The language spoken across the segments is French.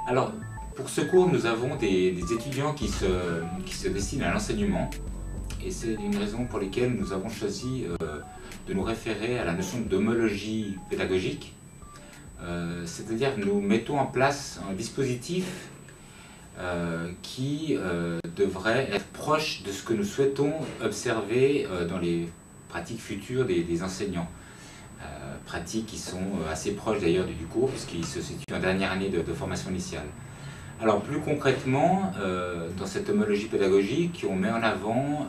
Alors, pour ce cours, nous avons des étudiants qui se destinent à l'enseignement, et c'est une raison pour laquelle nous avons choisi de nous référer à la notion d'homologie pédagogique, c'est-à-dire que nous mettons en place un dispositif qui devrait être proche de ce que nous souhaitons observer dans les pratiques futures des enseignants. Pratiques qui sont assez proches d'ailleurs du cours, puisqu'ils se situent en dernière année de formation initiale. Alors plus concrètement, dans cette homologie pédagogique, on met en avant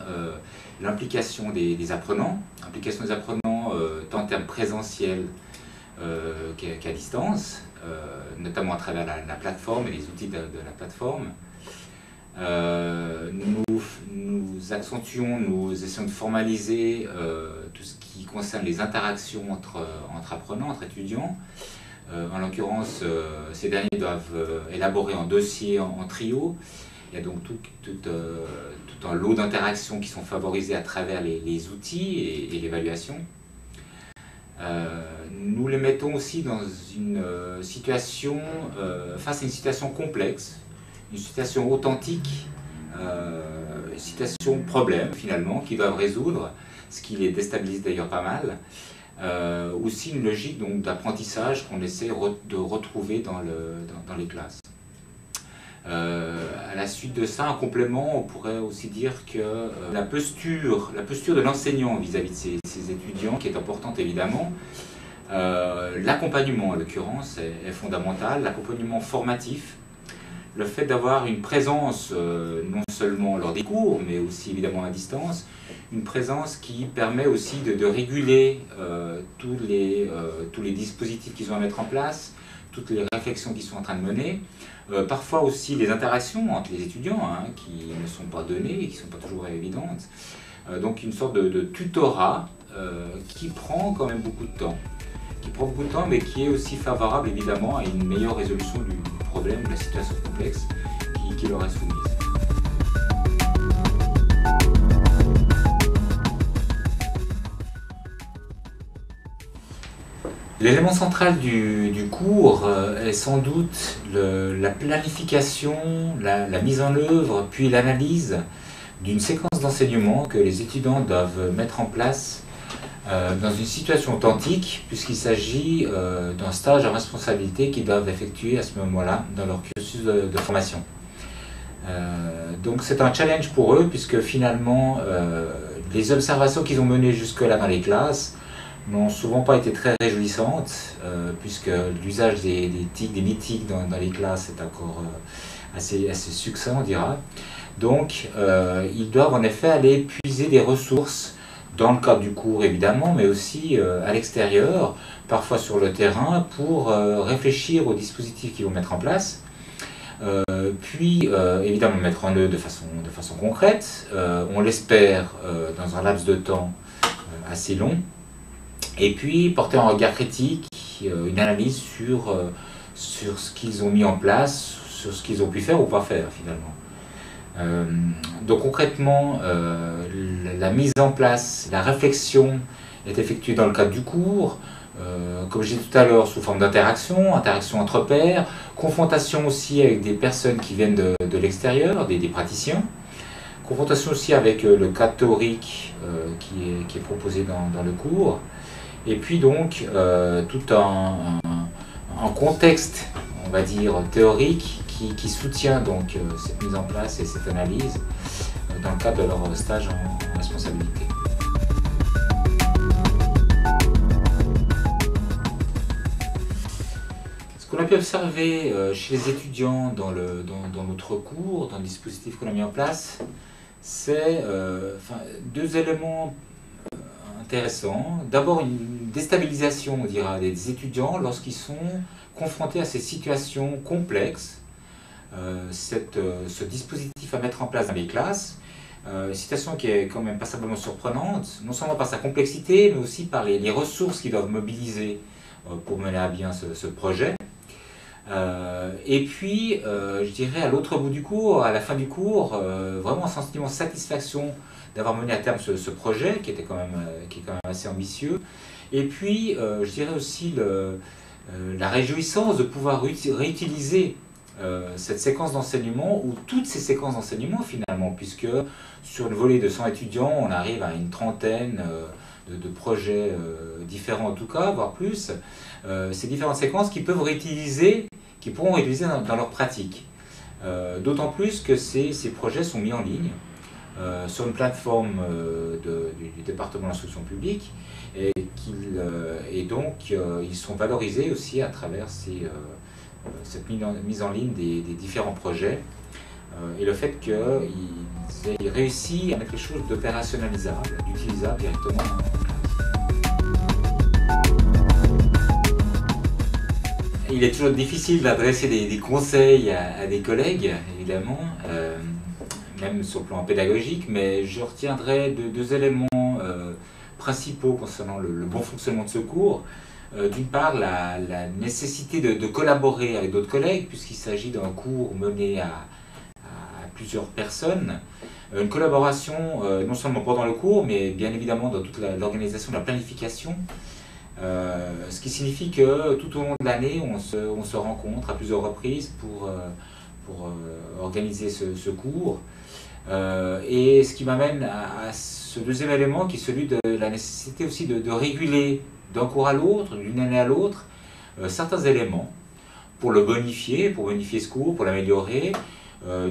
l'implication des apprenants, tant en termes présentiels qu'à distance, notamment à travers la plateforme et les outils de la plateforme. Nous accentuons, nous essayons de formaliser tout ce qui concerne les interactions entre apprenants, entre étudiants. En l'occurrence, ces derniers doivent élaborer un dossier en trio. Il y a donc tout un lot d'interactions qui sont favorisées à travers les outils et l'évaluation. Nous les mettons aussi dans une situation, face à une situation complexe, une situation authentique, une situation problème finalement, qu'ils doivent résoudre, ce qui les déstabilise d'ailleurs pas mal. Aussi une logique d'apprentissage qu'on essaie de retrouver dans les classes. À la suite de ça, en complément, on pourrait aussi dire que la posture de l'enseignant vis-à-vis de ses étudiants, qui est importante évidemment, l'accompagnement en l'occurrence est fondamental, l'accompagnement formatif, le fait d'avoir une présence non seulement lors des cours, mais aussi évidemment à distance, une présence qui permet aussi de réguler tous les dispositifs qu'ils ont à mettre en place, toutes les réflexions qu'ils sont en train de mener, parfois aussi les interactions entre les étudiants qui ne sont pas données et qui ne sont pas toujours évidentes. Donc une sorte de tutorat qui prend quand même beaucoup de temps. Mais qui est aussi favorable évidemment à une meilleure résolution du problème, de la situation complexe qui leur est soumise. L'élément central du cours est sans doute la planification, la mise en œuvre, puis l'analyse d'une séquence d'enseignement que les étudiants doivent mettre en place dans une situation authentique, puisqu'il s'agit d'un stage à responsabilité qu'ils doivent effectuer à ce moment-là dans leur cursus de formation. Donc c'est un challenge pour eux, puisque finalement les observations qu'ils ont menées jusque-là dans les classes n'ont souvent pas été très réjouissantes, puisque l'usage des TIC, des mythiques dans les classes est encore assez succinct, on dira. Donc ils doivent en effet aller puiser des ressources dans le cadre du cours évidemment, mais aussi à l'extérieur, parfois sur le terrain, pour réfléchir aux dispositifs qu'ils vont mettre en place, puis évidemment mettre en œuvre de façon concrète, on l'espère dans un laps de temps assez long, et puis porter un regard critique, une analyse sur ce qu'ils ont mis en place, sur ce qu'ils ont pu faire ou pas faire finalement. Donc concrètement, la mise en place, la réflexion est effectuée dans le cadre du cours, comme je disais tout à l'heure, sous forme d'interaction, interaction entre pairs, confrontation aussi avec des personnes qui viennent de l'extérieur, des praticiens, confrontation aussi avec le cadre théorique qui est proposé dans le cours, et puis donc tout un contexte, on va dire, théorique qui soutient donc cette mise en place et cette analyse dans le cadre de leur stage en responsabilité. Ce qu'on a pu observer chez les étudiants dans notre cours, dans le dispositif qu'on a mis en place, c'est deux éléments intéressants. D'abord une déstabilisation, on dira, des étudiants lorsqu'ils sont confrontés à ces situations complexes. Ce dispositif à mettre en place dans les classes, une situation qui est quand même passablement surprenante, non seulement par sa complexité, mais aussi par les ressources qu'ils doivent mobiliser pour mener à bien ce projet. Et puis, je dirais à l'autre bout du cours, à la fin du cours, vraiment un sentiment de satisfaction d'avoir mené à terme ce projet qui est quand même assez ambitieux. Et puis, je dirais aussi la réjouissance de pouvoir réutiliser cette séquence d'enseignement, ou toutes ces séquences d'enseignement finalement, puisque sur une volée de 100 étudiants, on arrive à une trentaine de projets différents en tout cas, voire plus, ces différentes séquences qui peuvent réutiliser, qui pourront réutiliser dans leur pratique. D'autant plus que ces projets sont mis en ligne sur une plateforme du département de l'instruction publique et donc ils sont valorisés aussi à travers cette mise en ligne des différents projets et le fait qu'ils aient réussi à mettre les choses d'opérationnalisables, d'utilisables directement. Il est toujours difficile d'adresser des conseils à des collègues, évidemment, même sur le plan pédagogique, mais je retiendrai deux éléments principaux concernant le bon fonctionnement de ce cours. D'une part, la nécessité de collaborer avec d'autres collègues, puisqu'il s'agit d'un cours mené à plusieurs personnes. Une collaboration non seulement pendant le cours, mais bien évidemment dans toute l'organisation de la planification. Ce qui signifie que tout au long de l'année, on se rencontre à plusieurs reprises pour organiser ce cours. Et ce qui m'amène à ce deuxième élément qui est celui de la nécessité aussi de réguler d'un cours à l'autre, d'une année à l'autre, certains éléments pour bonifier ce cours, pour l'améliorer,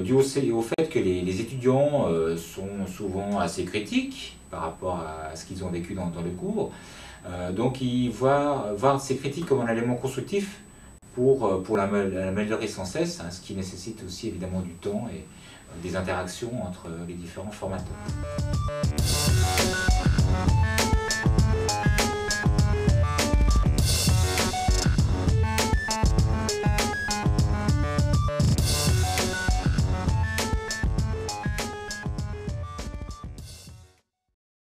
dû au fait que les étudiants sont souvent assez critiques par rapport à ce qu'ils ont vécu dans le cours. Donc ils voient ces critiques comme un élément constructif pour l'améliorer sans cesse, hein, ce qui nécessite aussi évidemment du temps et des interactions entre les différents formateurs.